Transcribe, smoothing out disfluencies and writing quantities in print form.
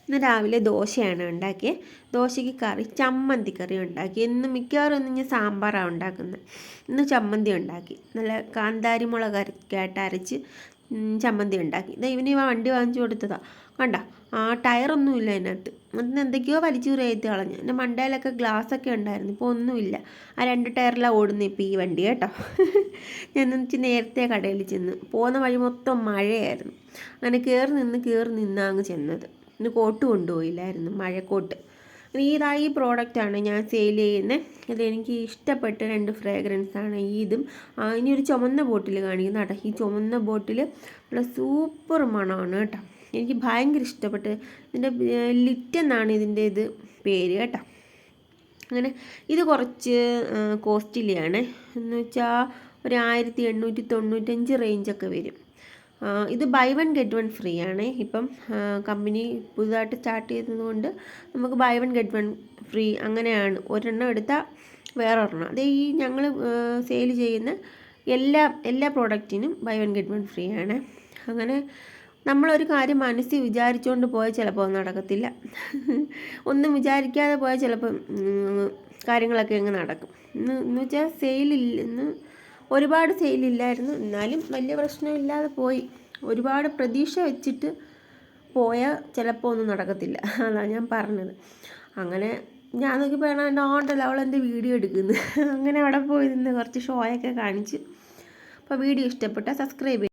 ഇന്ന് രാവിലെ ദോശയാണ് ഉണ്ടാക്കിയത്. ദോശയ്ക്ക് കറി ചമ്മന്തി കറി ഉണ്ടാക്കി. എന്നും മിക്കവാറും ഒന്നും ഞാൻ സാമ്പാറാണ് ഉണ്ടാക്കുന്നത്. ഇന്ന് ചമ്മന്തി ഉണ്ടാക്കി. നല്ല കാന്താരി മുളകൊക്കെ അരച്ച് ചമ്മന്തി ഉണ്ടാക്കി. ഇവന് വണ്ടി വാങ്ങിച്ചു കൊടുത്തതാണ്. കണ്ട ടയറൊന്നുമില്ല അതിനകത്ത്. അതിന് എന്തൊക്കെയോ വലിച്ചു കയറ്റി കളഞ്ഞു. എൻ്റെ മണ്ടയിലൊക്കെ ഗ്ലാസ്സൊക്കെ ഉണ്ടായിരുന്നു. ഇപ്പോൾ ഒന്നുമില്ല. ആ 2 ടയറിലാണ് ഓടുന്നത് ഇപ്പോൾ ഈ വണ്ടി കേട്ടോ. ഞാൻ എന്നിട്ട് നേരത്തെ കടയിൽ ചെന്ന്. പോകുന്ന വഴി മൊത്തം മഴയായിരുന്നു. അങ്ങനെ കയറി നിന്നാണ് അങ്ങ് ചെന്നത്. ഇന്ന് കോട്ട് കൊണ്ടുപോയില്ലായിരുന്നു, മഴക്കോട്ട്. ഈ പ്രോഡക്റ്റാണ് ഞാൻ സെയിൽ ചെയ്യുന്നത്. ഇതെനിക്ക് ഇഷ്ടപ്പെട്ട 2 ഫ്രേഗ്രൻസാണ് ഇതും. ഇനി ഒരു ചുമന്ന ബോട്ടിൽ കാണിക്കുന്ന കേട്ടോ. ഈ ചുമന്ന ബോട്ടിൽ നല്ല സൂപ്പർ മണമാണ് കേട്ടോ. എനിക്ക് ഭയങ്കര ഇഷ്ടപ്പെട്ട്. ഇതിൻ്റെ ലിറ്റ് എന്നാണ് ഇതിൻ്റെ പേര് കേട്ടോ. അങ്ങനെ ഇത് കുറച്ച് കോസ്റ്റ്ലിയാണ്. എന്ന് വെച്ചാൽ ഒരു 1895 റേഞ്ചൊക്കെ വരും. ഇത് ബൈ 1 ഗെറ്റ് 1 ഫ്രീ ആണ്. ഇപ്പം കമ്പനി പുതുതായിട്ട് സ്റ്റാർട്ട് ചെയ്തതുകൊണ്ട് നമുക്ക് ബൈ 1 ഗെറ്റ് 1 ഫ്രീ അങ്ങനെയാണ്. ഒരെണ്ണം എടുത്താൽ വേറൊരെണ്ണം. അതേ ഈ ഞങ്ങൾ സെയിൽ ചെയ്യുന്ന എല്ലാ പ്രോഡക്റ്റിനും ബൈ 1 ഗെറ്റ് 1 ഫ്രീ ആണ്. അങ്ങനെ നമ്മളൊരു കാര്യം മനസ്സിൽ വിചാരിച്ചുകൊണ്ട് പോയാൽ ചിലപ്പോൾ നടക്കത്തില്ല. ഒന്നും വിചാരിക്കാതെ പോയാൽ ചിലപ്പം കാര്യങ്ങളൊക്കെ അങ്ങ് നടക്കും. എന്ന് വെച്ചാൽ ഇന്ന് ഒരുപാട് സെയിലില്ലായിരുന്നു. എന്നാലും വലിയ പ്രശ്നമില്ലാതെ പോയി. ഒരുപാട് പ്രതീക്ഷ വെച്ചിട്ട് പോയാൽ ചിലപ്പോൾ ഒന്നും നടക്കത്തില്ല. അതാണ് ഞാൻ പറഞ്ഞത്. അങ്ങനെ ഞാൻ നോക്കിയപ്പോൾ എൻ്റെ ആണ്ടല്ലോ അവളെൻ്റെ വീഡിയോ എടുക്കുന്നു. അങ്ങനെ അവിടെ പോയി നിന്ന് കുറച്ച് ഷോയൊക്കെ കാണിച്ച്. അപ്പോൾ വീഡിയോ ഇഷ്ടപ്പെട്ടാൽ സബ്സ്ക്രൈബ്